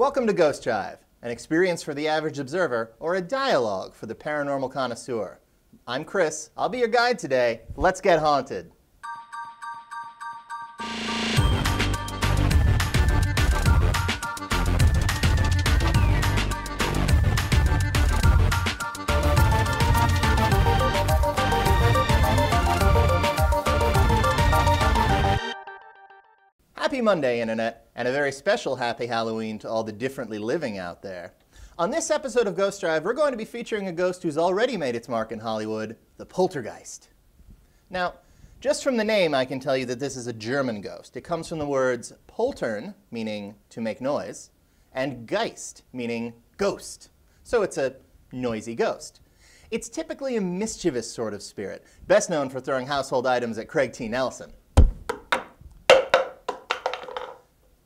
Welcome to Ghost Jive, an experience for the average observer or a dialogue for the paranormal connoisseur. I'm Chris. I'll be your guide today. Let's get haunted. Happy Monday, Internet, and a very special happy Halloween to all the differently living out there. On this episode of Ghost Drive, we're going to be featuring a ghost who's already made its mark in Hollywood, the Poltergeist. Now, just from the name, I can tell you that this is a German ghost. It comes from the words poltern, meaning to make noise, and Geist, meaning ghost. So it's a noisy ghost. It's typically a mischievous sort of spirit, best known for throwing household items at Craig T. Nelson.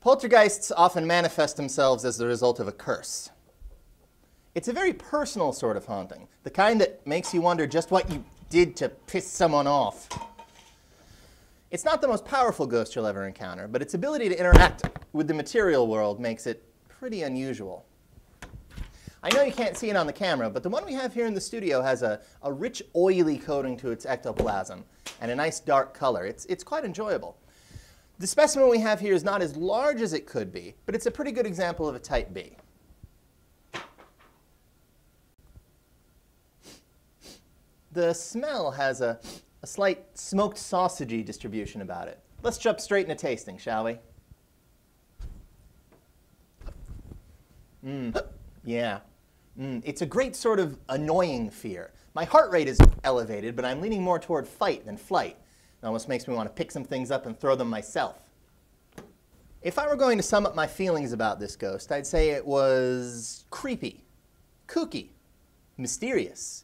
Poltergeists often manifest themselves as the result of a curse. It's a very personal sort of haunting, the kind that makes you wonder just what you did to piss someone off. It's not the most powerful ghost you'll ever encounter, but its ability to interact with the material world makes it pretty unusual. I know you can't see it on the camera, but the one we have here in the studio has a rich, oily coating to its ectoplasm and a nice dark color. It's quite enjoyable. The specimen we have here is not as large as it could be, but it's a pretty good example of a type B. The smell has a slight smoked sausagey distribution about it. Let's jump straight into tasting, shall we? Yeah. It's a great sort of annoying fear. My heart rate is elevated, but I'm leaning more toward fight than flight. It almost makes me want to pick some things up and throw them myself. If I were going to sum up my feelings about this ghost, I'd say it was creepy, kooky, mysterious,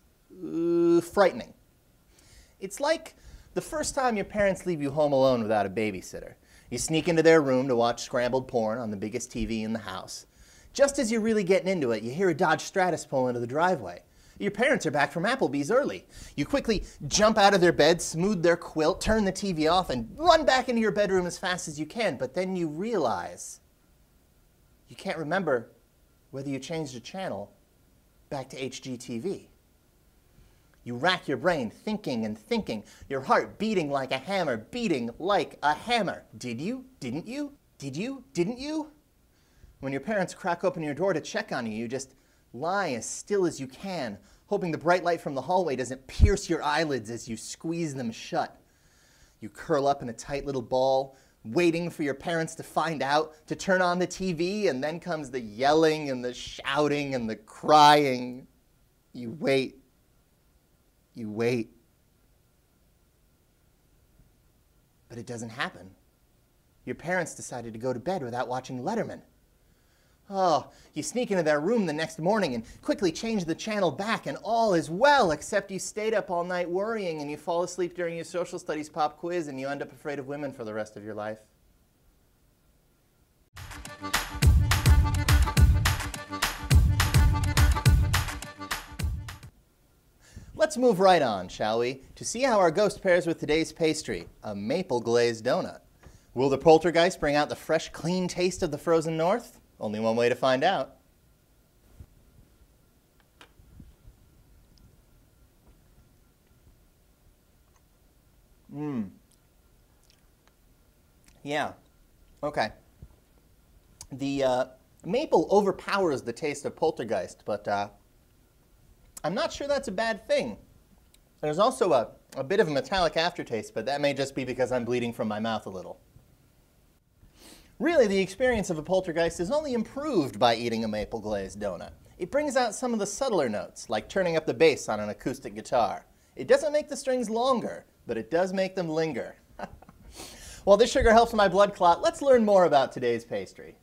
frightening. It's like the first time your parents leave you home alone without a babysitter. You sneak into their room to watch scrambled porn on the biggest TV in the house. Just as you're really getting into it, you hear a Dodge Stratus pull into the driveway. Your parents are back from Applebee's early. You quickly jump out of their bed, smooth their quilt, turn the TV off, and run back into your bedroom as fast as you can. But then you realize you can't remember whether you changed the channel back to HGTV. You rack your brain, thinking and thinking, your heart beating like a hammer, beating like a hammer. Did you? Didn't you? Did you? Didn't you? When your parents crack open your door to check on you, you just lie as still as you can, hoping the bright light from the hallway doesn't pierce your eyelids as you squeeze them shut. You curl up in a tight little ball, waiting for your parents to find out, to turn on the TV, and then comes the yelling and the shouting and the crying. You wait. You wait. But it doesn't happen. Your parents decided to go to bed without watching Letterman. Oh, you sneak into their room the next morning and quickly change the channel back, and all is well, except you stayed up all night worrying and you fall asleep during your social studies pop quiz and you end up afraid of women for the rest of your life. Let's move right on, shall we, to see how our ghost pairs with today's pastry, a maple glazed donut. Will the poltergeist bring out the fresh, clean taste of the frozen north? Only one way to find out. Yeah. Okay. The maple overpowers the taste of poltergeist, but I'm not sure that's a bad thing. There's also a bit of a metallic aftertaste, but that may just be because I'm bleeding from my mouth a little. Really, the experience of a poltergeist is only improved by eating a maple glazed donut. It brings out some of the subtler notes, like turning up the bass on an acoustic guitar. It doesn't make the strings longer, but it does make them linger. While this sugar helps my blood clot, let's learn more about today's pastry.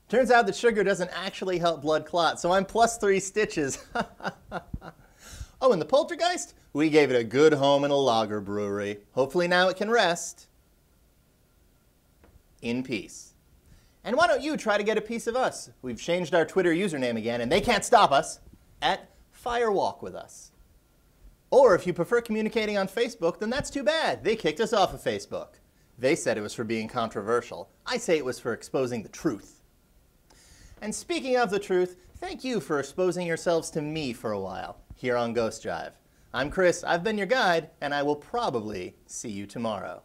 Turns out that sugar doesn't actually help blood clot, so I'm plus 3 stitches. Oh, and the poltergeist? We gave it a good home in a lager brewery. Hopefully now it can rest in peace. And why don't you try to get a piece of us? We've changed our Twitter username again, and they can't stop us, at Firewalk with Us. Or if you prefer communicating on Facebook, then that's too bad. They kicked us off of Facebook. They said it was for being controversial. I say it was for exposing the truth. And speaking of the truth, thank you for exposing yourselves to me for a while here on Ghost Jive. I'm Chris, I've been your guide, and I will probably see you tomorrow.